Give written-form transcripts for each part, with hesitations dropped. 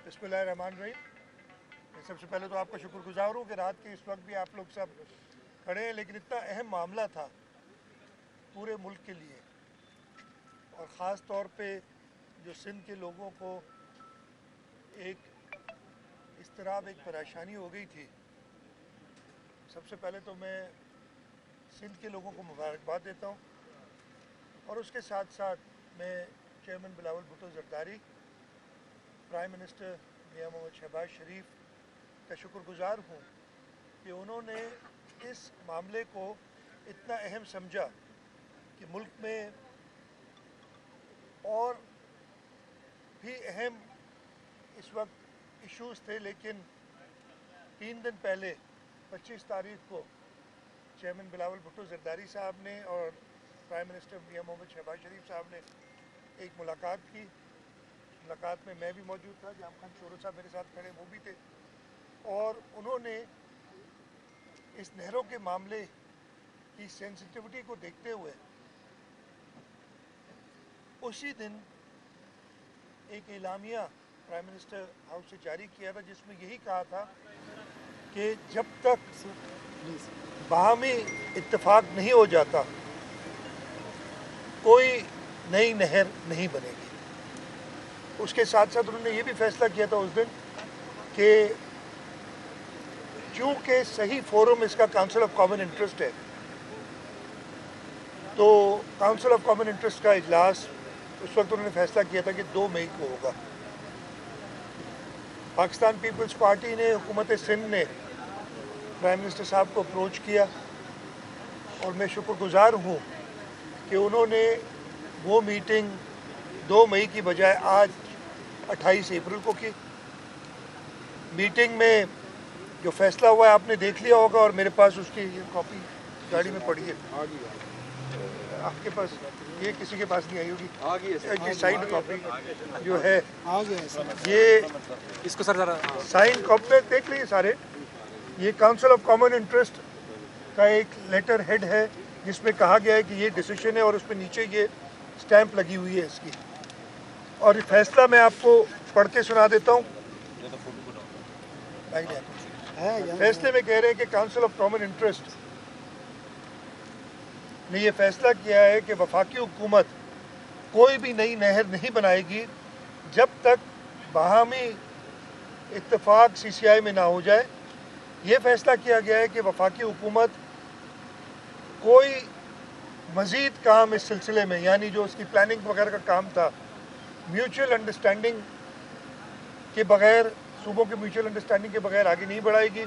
बिस्मिल्लाहिर्रहमानिर्रहीम। सबसे पहले तो आपका शुक्रगुजार हूँ कि रात के इस वक्त भी आप लोग सब खड़े हैं, लेकिन इतना अहम मामला था पूरे मुल्क के लिए और ख़ास तौर पे जो सिंध के लोगों को एक इस्तराब, एक परेशानी हो गई थी। सबसे पहले तो मैं सिंध के लोगों को मुबारकबाद देता हूँ और उसके साथ साथ मैं chairman Bilawal Bhutto Zardari, prime minister Mian Muhammad Shahbaz Sharif का शुक्रगुजार हूँ कि उन्होंने इस मामले को इतना अहम समझा कि मुल्क में और भी अहम इस वक्त इश्यूज़ थे, लेकिन 3 दिन पहले 25 तारीख को चेयरमैन बिलावल भुट्टो जरदारी साहब ने और प्राइम मिनिस्टर मियां मोहम्मद शहबाज शरीफ साहब ने एक मुलाकात की। मुलाकात में मैं भी मौजूद था, जाम खान शोरो साहब मेरे साथ खड़े, वो भी थे, और उन्होंने इस नहरों के मामले की सेंसिटिविटी को देखते हुए उसी दिन एक एलामिया प्राइम मिनिस्टर हाउस से जारी किया था, जिसमें यही कहा था कि जब तक बाहमी इत्तेफाक नहीं हो जाता कोई नई नहर नहीं बनेगी। उसके साथ साथ उन्होंने ये भी फैसला किया था उस दिन कि चूँकि सही फोरम इसका काउंसिल ऑफ कॉमन इंटरेस्ट है, तो काउंसिल ऑफ कॉमन इंटरेस्ट का इजलास उस वक्त उन्होंने फैसला किया था कि 2 मई को होगा। पाकिस्तान पीपल्स पार्टी ने, हुकूमत सिंध ने प्राइम मिनिस्टर साहब को अप्रोच किया और मैं शुक्रगुजार हूँ कि उन्होंने वो मीटिंग 2 मई की बजाय आज 28 अप्रैल को की। मीटिंग में जो फैसला हुआ है आपने देख लिया होगा और मेरे पास उसकी ये कॉपी गाड़ी में पड़ी है। आपके पास ये किसी के पास नहीं आई होगी, ये साइंड कॉपी जो है ये इसको सर जरा साइंड कॉपी देख लीजिए सारे। ये काउंसिल ऑफ कॉमन इंटरेस्ट का एक लेटर हेड है जिसमें कहा गया है कि ये डिसीजन है और उसमें नीचे ये स्टैंप लगी हुई है इसकी, और ये फैसला मैं आपको पढ़ के सुना देता हूँ। फैसले में कह रहे हैं कि काउंसिल ऑफ कॉमन इंटरेस्ट ने यह फैसला किया है कि वफाकी हुकूमत कोई भी नई नहर नहीं बनाएगी जब तक बाहमी इत्तेफाक CCI में ना हो जाए। ये फैसला किया गया है कि वफाकी हुकूमत कोई मज़ीद काम इस सिलसिले में, यानी जो उसकी प्लानिंग वगैरह का काम था, म्यूचुअल अंडरस्टैंडिंग के बगैर, सूबों के म्यूचुअल अंडरस्टैंडिंग के बगैर आगे नहीं बढ़ाएगी।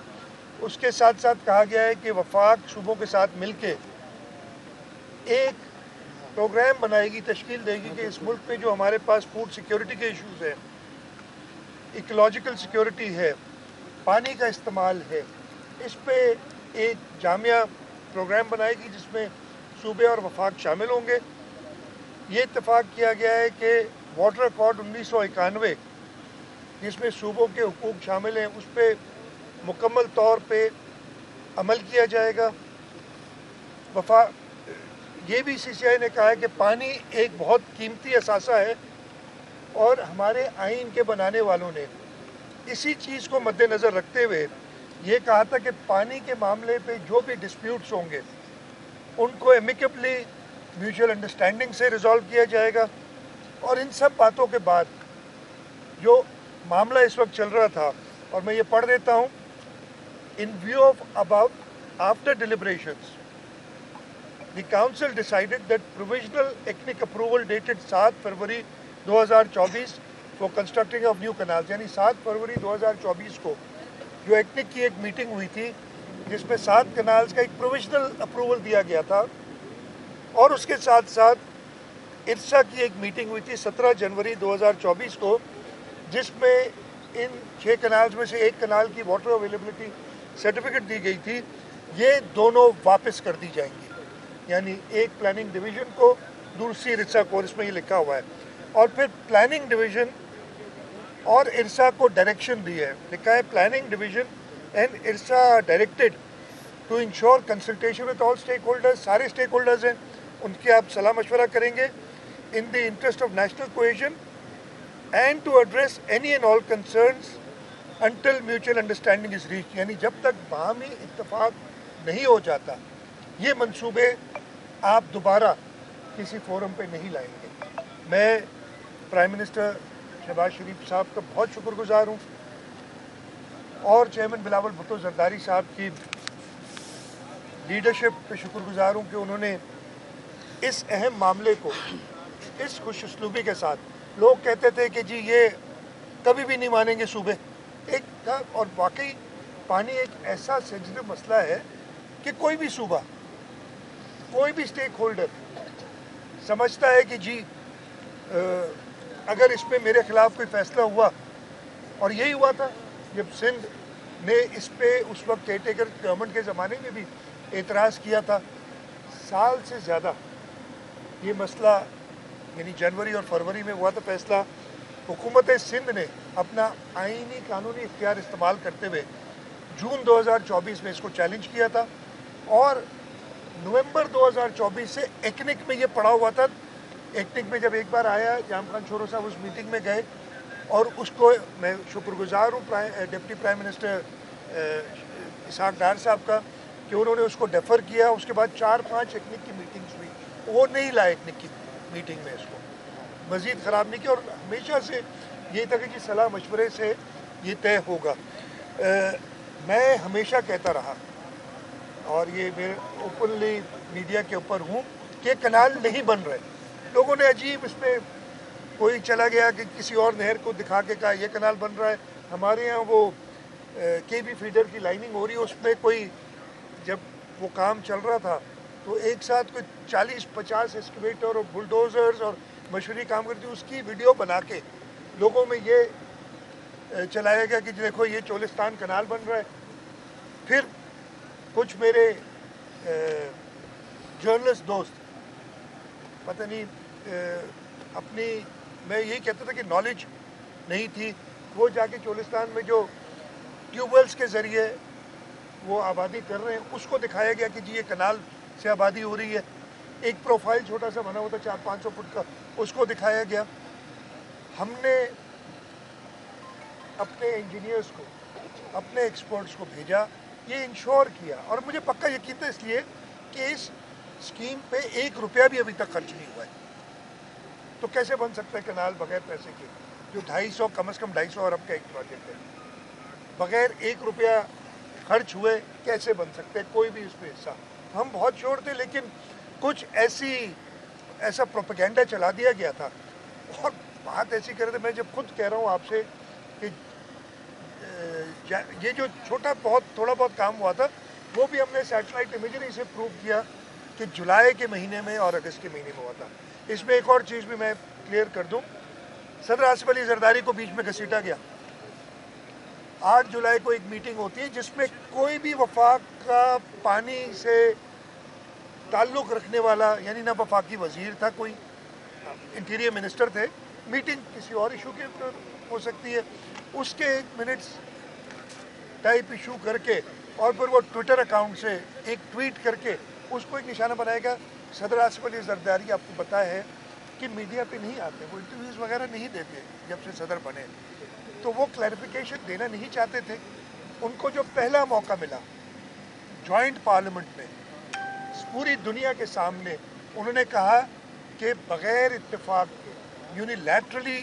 उसके साथ साथ कहा गया है कि वफाक सूबों के साथ मिलके एक प्रोग्राम बनाएगी, तश्कील देगी कि इस मुल्क में जो हमारे पास फूड सिक्योरिटी के इश्यूज़ हैं, इकोलॉजिकल सिक्योरिटी है, पानी का इस्तेमाल है, इस पे एक जामिया प्रोग्राम बनाएगी जिसमें सूबे और वफाक शामिल होंगे। ये इत्तेफाक किया गया है कि वाटर अकॉर्ड 1991 जिसमें सूबों के हुकूक शामिल हैं उस पर मुकम्मल तौर पे अमल किया जाएगा। ये भी CCI ने कहा है कि पानी एक बहुत कीमती असासा है और हमारे आइन के बनाने वालों ने इसी चीज़ को मद्देनज़र रखते हुए ये कहा था कि पानी के मामले पे जो भी डिस्प्यूट्स होंगे उनको एमिकेबली म्यूचुअल अंडरस्टैंडिंग से रिजॉल्व किया जाएगा। और इन सब बातों के बाद जो मामला इस वक्त चल रहा था, और मैं ये पढ़ देता हूँ, in view of about after deliberations the council decided that provisional technique approval dated 7 February 2024 for constructing of new canals, यानी 7 फरवरी 2024 को जो एक्निक की एक मीटिंग हुई थी जिसमें 7 कनाल्स का एक प्रोविजनल अप्रूवल दिया गया था, और उसके साथ साथ इरसा की एक मीटिंग हुई थी 17 जनवरी 2024 को जिसमें इन 6 कनाल्स में से एक कनाल की वाटर अवेलेबिलिटी सर्टिफिकेट दी गई थी। ये दोनों वापस कर दी जाएंगी, यानी एक प्लानिंग डिवीज़न को, दूसरी इरसा को, इसमें ये लिखा हुआ है। और फिर प्लानिंग डिवीज़न और इरसा को डायरेक्शन दी है, लिखा है planning division and IRSA directed to ensure consultation with all stakeholders. सारे स्टेक होल्डर्स हैं, उनके आप सलाह मशवरा करेंगे in the interest of national cohesion and to address any and all concerns until mutual understanding is reached. यानी जब तक बाहमी इत्तेफाक नहीं हो जाता, ये मंसूबे आप दोबारा किसी फोरम पे नहीं लाएंगे। मैं प्राइम मिनिस्टर शहबाज शरीफ साहब का बहुत शुक्रगुजार हूँ और चेयरमैन बिलावल भुट्टो जरदारी साहब की लीडरशिप पे शुक्रगुजार हूँ कि उन्होंने इस अहम मामले को इस खुशउस्लूबी के साथ, लोग कहते थे कि जी ये कभी भी नहीं मानेंगे सूबे, एक था, और वाकई पानी एक ऐसा सेंसिटिव मसला है कि कोई भी सूबा, कोई भी स्टेक होल्डर समझता है कि जी अगर इसमें मेरे खिलाफ कोई फैसला हुआ, और यही हुआ था जब सिंध ने इस पे उस वक्त केयरटेकर गवर्नमेंट के ज़माने में भी एतराज़ किया था। साल से ज़्यादा ये मसला, यानी जनवरी और फरवरी में हुआ था फैसला, हुकूमत सिंध ने अपना आईनी कानूनी इख्तियार इस्तेमाल करते हुए जून 2024 में इसको चैलेंज किया था और नवंबर 2024 से एक्निक में ये पड़ा हुआ था। एक्निक में जब एक बार आया, जाम खान छोरो साहब उस मीटिंग में गए और उसको मैं शुक्रगुजार हूँ डिप्टी प्राइम मिनिस्टर इसहाक डार साहब का कि उन्होंने उसको डेफर किया। उसके बाद 4-5 एक्निक की मीटिंग्स हुई, वो नहीं लाए एक्निक की मीटिंग में, इसको मज़ीद ख़राब नहीं किया और हमेशा से यही था कि सलाह मशवरे से ये तय होगा। मैं हमेशा कहता रहा और ये मैं ओपनली मीडिया के ऊपर हूँ कि कनाल नहीं बन रहे। लोगों ने अजीब इसमें कोई चला गया कि किसी और नहर को दिखा के कहा ये कनाल बन रहा है। हमारे यहाँ वो केबी फीडर की लाइनिंग हो रही है, उसमें कोई जब वो काम चल रहा था तो एक साथ कोई 40-50 एक्सकेवेटर और बुलडोज़र्स और मशीनरी काम करती, उसकी वीडियो बना के लोगों में ये चलाया गया कि देखो ये चोलिस्तान कनाल बन रहा है। फिर कुछ मेरे जर्नलिस्ट दोस्त, पता नहीं अपनी, मैं यही कहता था कि नॉलेज नहीं थी, वो जाके चोलिस्तान में जो ट्यूबवेल्स के ज़रिए वो आबादी कर रहे हैं उसको दिखाया गया कि जी ये कनाल से आबादी हो रही है। एक प्रोफाइल छोटा सा बना हुआ था 400-500 फुट का, उसको दिखाया गया। हमने अपने इंजीनियर्स को, अपने एक्सपर्ट्स को भेजा, ये इंश्योर किया और मुझे पक्का यकीन था इसलिए कि इस स्कीम पे 1 रुपया भी अभी तक खर्च नहीं हुआ है। तो कैसे बन सकता है कनाल बगैर पैसे के, जो 250 कम से कम 250 अरब का एक प्रोजेक्ट है, बगैर 1 रुपया खर्च हुए कैसे बन सकते हैं कोई भी इसमें हिस्सा। हम बहुत श्योर थे, लेकिन कुछ ऐसा प्रोपेगेंडा चला दिया गया था और बात ऐसी कर रहे थे। मैं जब खुद कह रहा हूँ आपसे कि ये जो थोड़ा बहुत काम हुआ था वो भी हमने सैटेलाइट इमेजरी से प्रूव किया कि जुलाई के महीने में और अगस्त के महीने में हुआ था। इसमें एक और चीज़ भी मैं क्लियर कर दूँ, सदर आसिफ अली जरदारी को बीच में घसीटा गया। 8 जुलाई को एक मीटिंग होती है जिसमें कोई भी वफाक का पानी से ताल्लुक़ रखने वाला, यानी ना वफाकी वज़ीर था, कोई इंटीरियर मिनिस्टर थे, मीटिंग किसी और इशू के ऊपर हो सकती है, उसके 1 मिनट्स टाइप इशू करके और फिर वो ट्विटर अकाउंट से एक ट्वीट करके उसको एक निशाना बनाएगा। सदर आसिफ अली जरदारी आपको पता है कि मीडिया पे नहीं आते, वो इंटरव्यूज़ वगैरह नहीं देते जब से सदर बने, तो वो क्लैरिफिकेशन देना नहीं चाहते थे। उनको जो पहला मौका मिला जॉइंट पार्लियामेंट में पूरी दुनिया के सामने, उन्होंने कहा कि बग़ैर इत्तेफाक के यूनिलैटरली